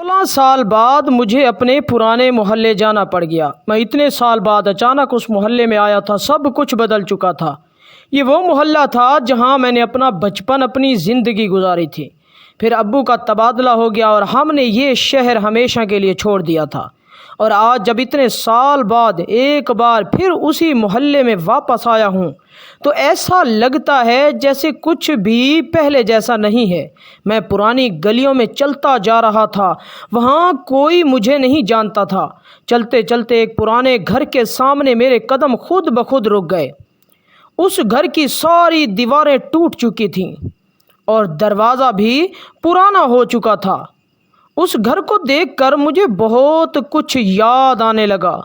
16 साल बाद मुझे अपने पुराने मोहल्ले जाना पड़ गया। मैं इतने साल बाद अचानक उस मोहल्ले में आया था। सब कुछ बदल चुका था। ये वो मोहल्ला था जहाँ मैंने अपना बचपन, अपनी ज़िंदगी गुजारी थी। फिर अब्बू का तबादला हो गया और हमने ये शहर हमेशा के लिए छोड़ दिया था। और आज जब इतने साल बाद एक बार फिर उसी मोहल्ले में वापस आया हूँ तो ऐसा लगता है जैसे कुछ भी पहले जैसा नहीं है। मैं पुरानी गलियों में चलता जा रहा था, वहाँ कोई मुझे नहीं जानता था। चलते चलते एक पुराने घर के सामने मेरे कदम खुद ब खुद रुक गए। उस घर की सारी दीवारें टूट चुकी थीं और दरवाज़ा भी पुराना हो चुका था। उस घर को देखकर मुझे बहुत कुछ याद आने लगा।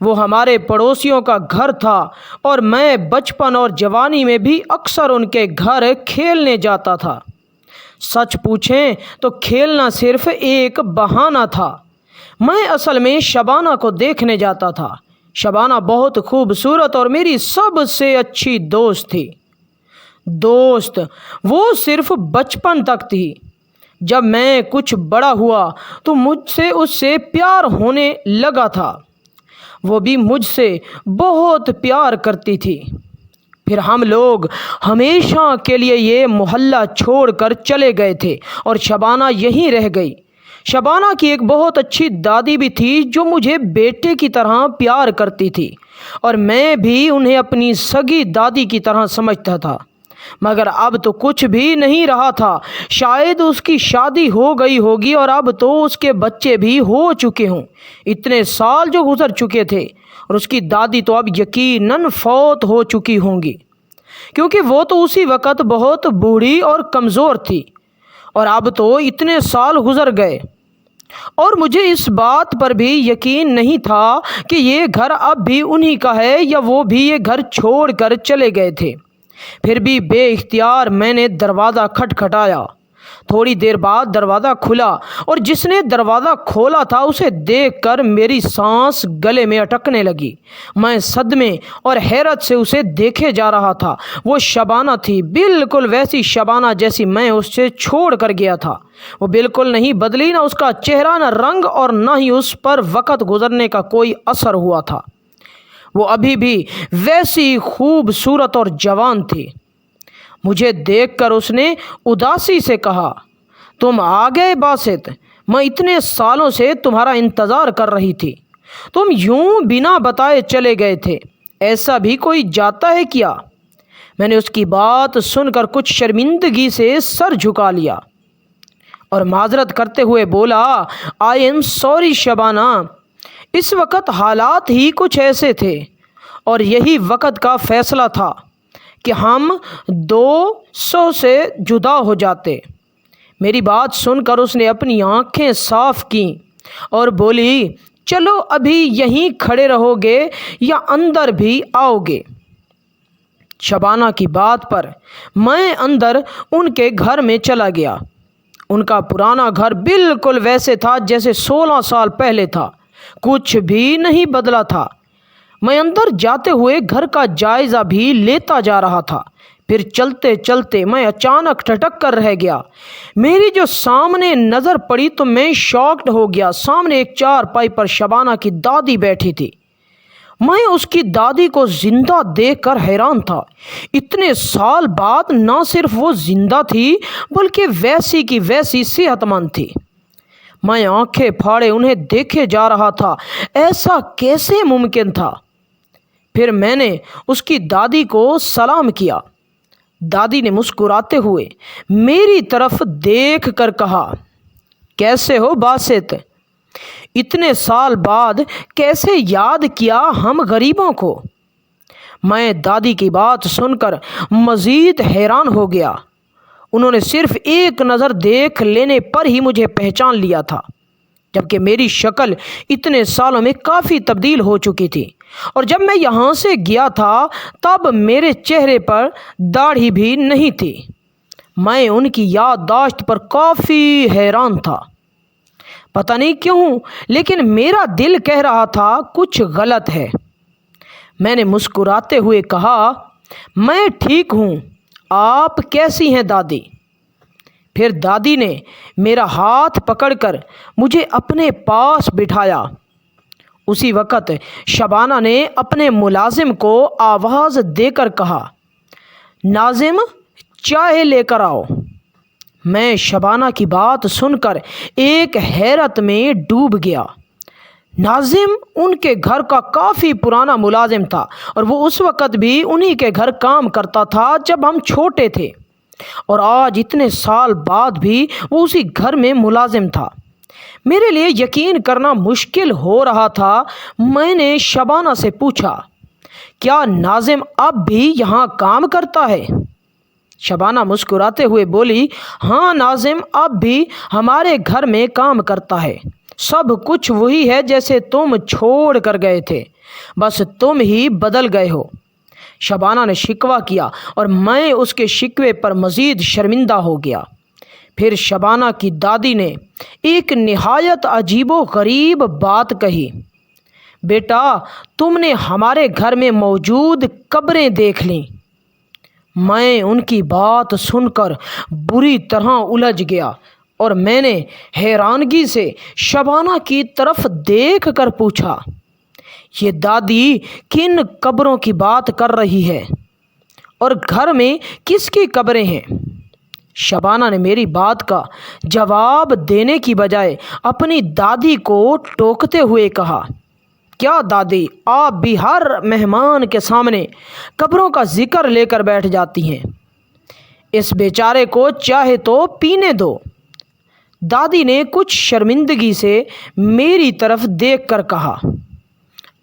वो हमारे पड़ोसियों का घर था और मैं बचपन और जवानी में भी अक्सर उनके घर खेलने जाता था। सच पूछें तो खेलना सिर्फ एक बहाना था। मैं असल में शबाना को देखने जाता था। शबाना बहुत खूबसूरत और मेरी सबसे अच्छी दोस्त थी। दोस्त वो सिर्फ बचपन तक थी। जब मैं कुछ बड़ा हुआ तो मुझसे उससे प्यार होने लगा था। वो भी मुझसे बहुत प्यार करती थी। फिर हम लोग हमेशा के लिए ये मोहल्ला छोड़कर चले गए थे और शबाना यहीं रह गई। शबाना की एक बहुत अच्छी दादी भी थी जो मुझे बेटे की तरह प्यार करती थी और मैं भी उन्हें अपनी सगी दादी की तरह समझता था। मगर अब तो कुछ भी नहीं रहा था। शायद उसकी शादी हो गई होगी और अब तो उसके बच्चे भी हो चुके हों। इतने साल जो गुजर चुके थे और उसकी दादी तो अब यकीनन फौत हो चुकी होंगी, क्योंकि वो तो उसी वक़्त बहुत बूढ़ी और कमज़ोर थी। और अब तो इतने साल गुजर गए और मुझे इस बात पर भी यकीन नहीं था कि ये घर अब भी उन्हीं का है या वो भी ये घर छोड़ कर चले गए थे। फिर भी बेइख्तियार मैंने दरवाज़ा खटखटाया। थोड़ी देर बाद दरवाज़ा खुला और जिसने दरवाज़ा खोला था उसे देखकर मेरी सांस गले में अटकने लगी। मैं सदमे और हैरत से उसे देखे जा रहा था। वो शबाना थी, बिल्कुल वैसी शबाना जैसी मैं उससे छोड़ कर गया था। वो बिल्कुल नहीं बदली, ना उसका चेहरा, ना रंग और ना ही उस पर वक़्त गुजरने का कोई असर हुआ था। वो अभी भी वैसी खूबसूरत और जवान थी। मुझे देखकर उसने उदासी से कहा, तुम आ गए बासित, मैं इतने सालों से तुम्हारा इंतज़ार कर रही थी। तुम यूं बिना बताए चले गए थे, ऐसा भी कोई जाता है क्या? मैंने उसकी बात सुनकर कुछ शर्मिंदगी से सर झुका लिया और माजरत करते हुए बोला, आई एम सॉरी शबाना, इस वक्त हालात ही कुछ ऐसे थे और यही वक्त का फ़ैसला था कि हम 200 से जुदा हो जाते। मेरी बात सुनकर उसने अपनी आंखें साफ की और बोली, चलो अभी यहीं खड़े रहोगे या अंदर भी आओगे? शबाना की बात पर मैं अंदर उनके घर में चला गया। उनका पुराना घर बिल्कुल वैसे था जैसे 16 साल पहले था, कुछ भी नहीं बदला था। मैं अंदर जाते हुए घर का जायज़ा भी लेता जा रहा था। फिर चलते चलते मैं अचानक ठटक कर रह गया। मेरी जो सामने नज़र पड़ी तो मैं शॉक्ड हो गया। सामने एक चारपाई पर शबाना की दादी बैठी थी। मैं उसकी दादी को ज़िंदा देखकर हैरान था। इतने साल बाद ना सिर्फ वो ज़िंदा थी बल्कि वैसी की वैसी सेहतमंद थी। मैं आंखें फाड़े उन्हें देखे जा रहा था। ऐसा कैसे मुमकिन था? फिर मैंने उसकी दादी को सलाम किया। दादी ने मुस्कुराते हुए मेरी तरफ देख कर कहा, कैसे हो बासित? इतने साल बाद कैसे याद किया हम गरीबों को? मैं दादी की बात सुनकर मज़ीद हैरान हो गया। उन्होंने सिर्फ एक नज़र देख लेने पर ही मुझे पहचान लिया था, जबकि मेरी शक्ल इतने सालों में काफ़ी तब्दील हो चुकी थी। और जब मैं यहाँ से गया था तब मेरे चेहरे पर दाढ़ी भी नहीं थी। मैं उनकी याददाश्त पर काफ़ी हैरान था। पता नहीं क्यों, लेकिन मेरा दिल कह रहा था कुछ गलत है। मैंने मुस्कुराते हुए कहा, मैं ठीक हूँ, आप कैसी हैं दादी? پھر دادی نے میرا ہاتھ پکڑ کر مجھے اپنے پاس بٹھایا۔ اسی وقت شبانہ نے اپنے ملازم کو آواز دے کر کہا، ناظم چائے لے کر آؤ۔ میں شبانہ کی بات سن کر ایک حیرت میں ڈوب گیا۔ ناظم ان کے گھر کا کافی پرانا ملازم تھا اور وہ اس وقت بھی انہی کے گھر کام کرتا تھا جب ہم چھوٹے تھے، اور آج اتنے سال بعد بھی وہ اسی گھر میں ملازم تھا۔ میرے لیے یقین کرنا مشکل ہو رہا تھا۔ میں نے شبانہ سے پوچھا، کیا ناظم اب بھی یہاں کام کرتا ہے؟ شبانہ مسکراتے ہوئے بولی، ہاں ناظم اب بھی ہمارے گھر میں کام کرتا ہے۔ سب کچھ وہی ہے جیسے تم چھوڑ کر گئے تھے، بس تم ہی بدل گئے ہو۔ شبانہ نے شکوہ کیا اور میں اس کے شکوے پر مزید شرمندہ ہو گیا۔ پھر شبانہ کی دادی نے ایک نہایت عجیب و غریب بات کہی، بیٹا تم نے ہمارے گھر میں موجود قبریں دیکھ لیں۔ میں ان کی بات سن کر بری طرح الجھ گیا اور میں نے حیرانگی سے شبانہ کی طرف دیکھ کر پوچھا، یہ دادی کن قبروں کی بات کر رہی ہے اور گھر میں کس کی قبریں ہیں؟ شبانہ نے میری بات کا جواب دینے کی بجائے اپنی دادی کو ٹوکتے ہوئے کہا، کیا دادی آپ بھی ہر مہمان کے سامنے قبروں کا ذکر لے کر بیٹھ جاتی ہیں؟ اس بیچارے کو چاہے تو پینے دو۔ دادی نے کچھ شرمندگی سے میری طرف دیکھ کر کہا،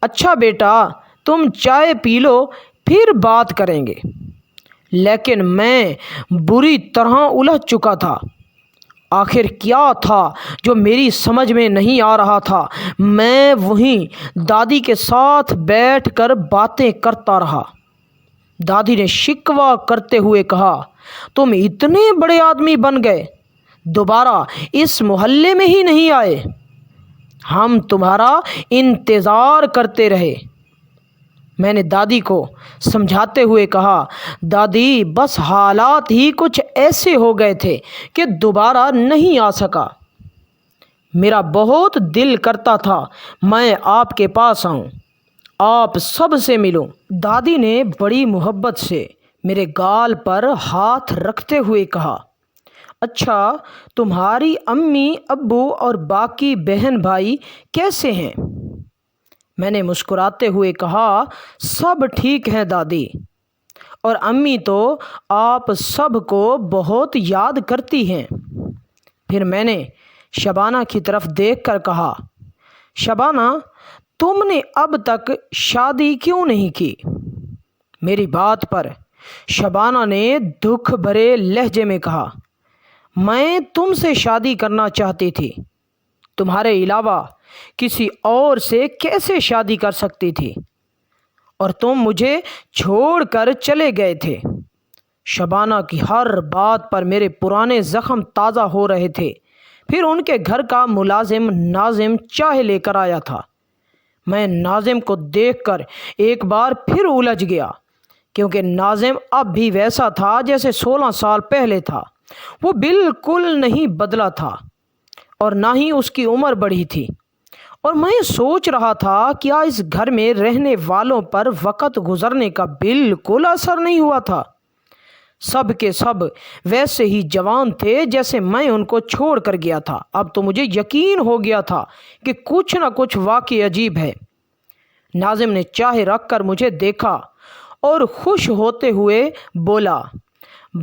اچھا بیٹا تم چائے پی لو پھر بات کریں گے۔ لیکن میں بری طرح الجھ چکا تھا۔ آخر کیا تھا جو میری سمجھ میں نہیں آ رہا تھا۔ میں وہیں دادی کے ساتھ بیٹھ کر باتیں کرتا رہا۔ دادی نے شکوہ کرتے ہوئے کہا، تم اتنے بڑے آدمی بن گئے، دوبارہ اس محلے میں ہی نہیں آئے؟ ہم تمہارا انتظار کرتے رہے۔ میں نے دادی کو سمجھاتے ہوئے کہا، دادی بس حالات ہی کچھ ایسے ہو گئے تھے کہ دوبارہ نہیں آ سکا۔ میرا بہت دل کرتا تھا میں آپ کے پاس آؤں، آپ سب سے ملوں۔ دادی نے بڑی محبت سے میرے گال پر ہاتھ رکھتے ہوئے کہا، اچھا تمہاری امی ابو اور باقی بہن بھائی کیسے ہیں؟ میں نے مسکراتے ہوئے کہا، سب ٹھیک ہیں دادی، اور امی تو آپ سب کو بہت یاد کرتی ہیں۔ پھر میں نے شبانہ کی طرف دیکھ کر کہا، شبانہ تم نے اب تک شادی کیوں نہیں کی؟ میری بات پر شبانہ نے دکھ بھرے لہجے میں کہا، میں تم سے شادی کرنا چاہتی تھی، تمہارے علاوہ کسی اور سے کیسے شادی کر سکتی تھی، اور تم مجھے چھوڑ کر چلے گئے تھے۔ شبانہ کی ہر بات پر میرے پرانے زخم تازہ ہو رہے تھے۔ پھر ان کے گھر کا ملازم ناظم چائے لے کر آیا تھا۔ میں ناظم کو دیکھ کر ایک بار پھر الجھ گیا، کیونکہ ناظم اب بھی ویسا تھا جیسے 16 سال پہلے تھا۔ وہ بالکل نہیں بدلا تھا اور نہ ہی اس کی عمر بڑھی تھی، اور میں سوچ رہا تھا کیا اس گھر میں رہنے والوں پر وقت گزرنے کا بالکل اثر نہیں ہوا تھا؟ سب کے سب ویسے ہی جوان تھے جیسے میں ان کو چھوڑ کر گیا تھا۔ اب تو مجھے یقین ہو گیا تھا کہ کچھ نہ کچھ واقعی عجیب ہے۔ ناظم نے چائے رکھ کر مجھے دیکھا اور خوش ہوتے ہوئے بولا،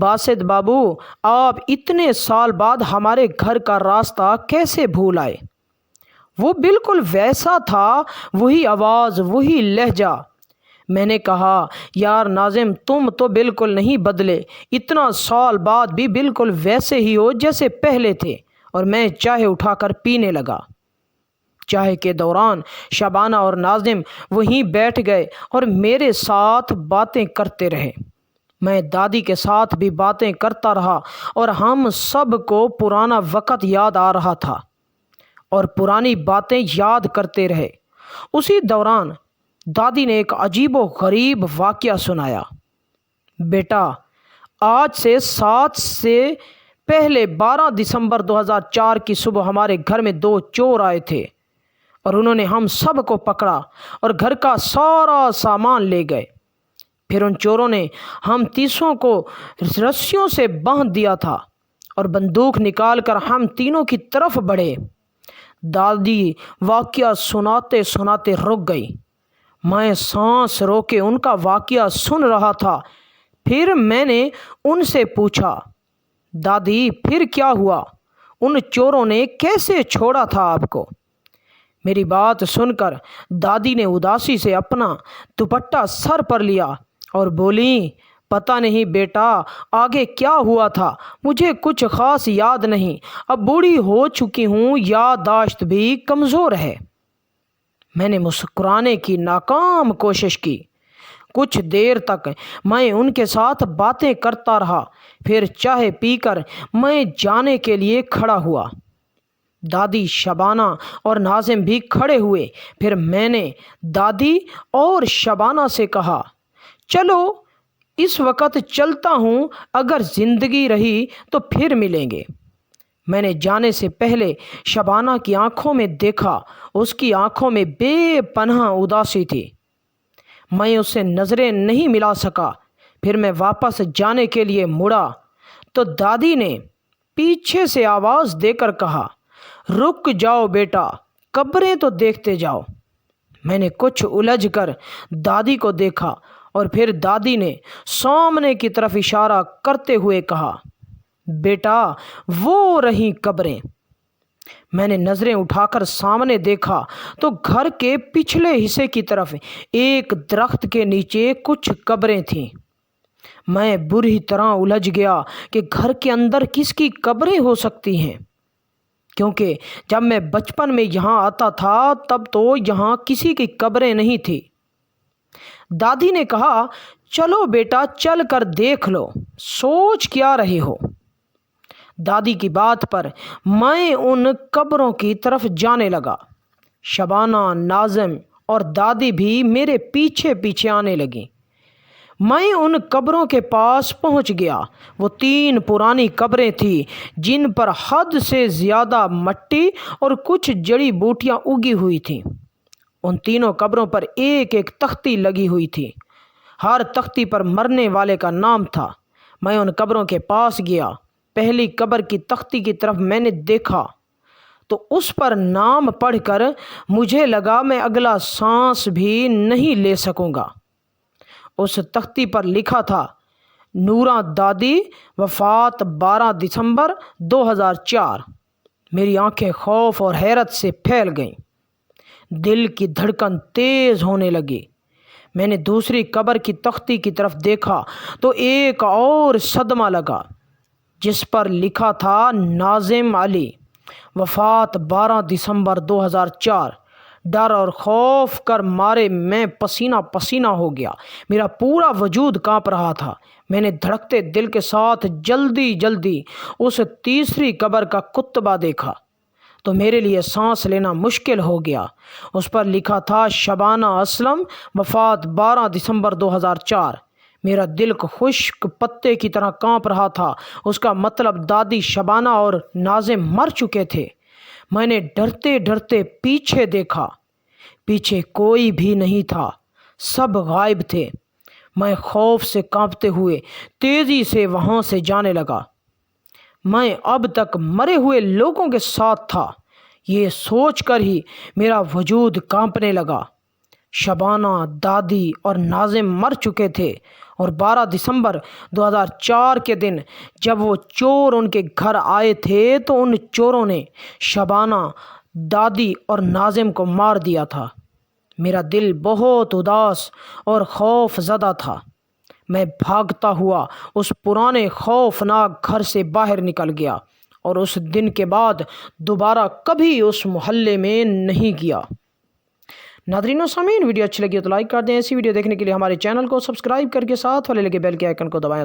باسط بابو آپ اتنے سال بعد ہمارے گھر کا راستہ کیسے بھول آئے؟ وہ بالکل ویسا تھا، وہی آواز، وہی لہجہ۔ میں نے کہا، یار ناظم تم تو بالکل نہیں بدلے، اتنا سال بعد بھی بالکل ویسے ہی ہو جیسے پہلے تھے۔ اور میں چائے اٹھا کر پینے لگا۔ چائے کے دوران شبانہ اور ناظم وہیں بیٹھ گئے اور میرے ساتھ باتیں کرتے رہے۔ میں دادی کے ساتھ بھی باتیں کرتا رہا اور ہم سب کو پرانا وقت یاد آ رہا تھا اور پرانی باتیں یاد کرتے رہے۔ اسی دوران دادی نے ایک عجیب و غریب واقعہ سنایا۔ بیٹا آج سے 7 سے पहले 12 दिसंबर 2004 की सुबह हमारे घर में 2 चोर आए थे और उन्होंने हम सब को पकड़ा और घर का सारा सामान ले गए। फिर उन चोरों ने हम तीसों को रस्सियों से बांध दिया था और बंदूक निकालकर हम तीनों की तरफ बढ़े। दादी वाकया सुनाते सुनाते रुक गई। मैं सांस रोके उनका वाकया सुन रहा था। फिर मैंने उनसे पूछा, दादी फिर क्या हुआ? उन चोरों ने कैसे छोड़ा था आपको? मेरी बात सुनकर दादी ने उदासी से अपना दुपट्टा सर पर लिया और बोली, पता नहीं बेटा आगे क्या हुआ था, मुझे कुछ ख़ास याद नहीं। अब बूढ़ी हो चुकी हूँ, याददाश्त भी कमज़ोर है। मैंने मुस्कुराने की नाकाम कोशिश की। कुछ देर तक मैं उनके साथ बातें करता रहा। फिर चाय पीकर मैं जाने के लिए खड़ा हुआ। दादी शबाना और नाज़िम भी खड़े हुए। फिर मैंने दादी और शबाना से कहा, चलो इस वक्त चलता हूँ, अगर ज़िंदगी रही तो फिर मिलेंगे। मैंने जाने से पहले शबाना की आंखों में देखा। उसकी आंखों में बेपनाह उदासी थी। मैं उससे नज़रें नहीं मिला सका। फिर मैं वापस जाने के लिए मुड़ा तो दादी ने पीछे से आवाज़ देकर कहा, रुक जाओ बेटा, कब्रें तो देखते जाओ। मैंने कुछ उलझकर दादी को देखा और फिर दादी ने सामने की तरफ इशारा करते हुए कहा, बेटा वो रही कब्रें। मैंने नज़रें उठाकर सामने देखा तो घर के पिछले हिस्से की तरफ एक दरख्त के नीचे कुछ कब्रें थीं। मैं बुरी तरह उलझ गया कि घर के अंदर किसकी कब्रें हो सकती हैं, क्योंकि जब मैं बचपन में यहाँ आता था तब तो यहाँ किसी की कब्रें नहीं थी। दादी ने कहा, चलो बेटा चल कर देख लो, सोच क्या रहे हो। दादी की बात पर मैं उन कब्रों की तरफ जाने लगा। शबाना, नाज़िम और दादी भी मेरे पीछे पीछे आने लगी। मैं उन कब्रों के पास पहुंच गया। वो 3 पुरानी कब्रें थीं जिन पर हद से ज़्यादा मिट्टी और कुछ जड़ी बूटियां उगी हुई थीं। उन तीनों कब्रों पर एक एक तख्ती लगी हुई थी। हर तख्ती पर मरने वाले का नाम था। मैं उन कब्रों के पास गया। पहली कब्र की तख्ती की तरफ मैंने देखा तो उस पर नाम पढ़कर मुझे लगा मैं अगला सांस भी नहीं ले सकूंगा। उस तख्ती पर लिखा था, नूरा दादी, वफ़ात 12 दिसंबर 2004। मेरी आंखें खौफ और हैरत से फैल गईं। दिल की धड़कन तेज़ होने लगी। मैंने दूसरी कब्र की तख्ती की तरफ देखा तो एक और सदमा लगा जिस पर लिखा था, नाज़िम अली, वफ़ात 12 दिसंबर 2004। डर और खौफ कर मारे मैं पसीना पसीना हो गया। मेरा पूरा वजूद कांप रहा था। मैंने धड़कते दिल के साथ जल्दी जल्दी उस तीसरी कब्र का कुतबा देखा तो मेरे लिए सांस लेना मुश्किल हो गया। उस पर लिखा था, शबाना असलम, वफ़ात 12 दिसंबर 2004। मेरा दिल खुश्क पत्ते की तरह कांप रहा था। उसका मतलब दादी, शबाना और नाज़िम मर चुके थे। मैंने डरते डरते पीछे देखा। पीछे कोई भी नहीं था, सब गायब थे। मैं खौफ से कांपते हुए तेज़ी से वहाँ से जाने लगा। मैं अब तक मरे हुए लोगों के साथ था, ये सोचकर ही मेरा वजूद कांपने लगा। शबाना, दादी और नाज़िम मर चुके थे और 12 दिसंबर 2004 के दिन जब वो चोर उनके घर आए थे तो उन चोरों ने शबाना, दादी और नाज़िम को मार दिया था। मेरा दिल बहुत उदास और खौफ ज़दा था। मैं भागता हुआ उस पुराने खौफनाक घर से बाहर निकल गया और उस दिन के बाद दोबारा कभी उस मोहल्ले में नहीं गया। नाज़रीन व सामीन, वीडियो अच्छी लगी तो लाइक कर दें। ऐसी वीडियो देखने के लिए हमारे चैनल को सब्सक्राइब करके साथ वाले लगे बेल के आइकन को दबाएं।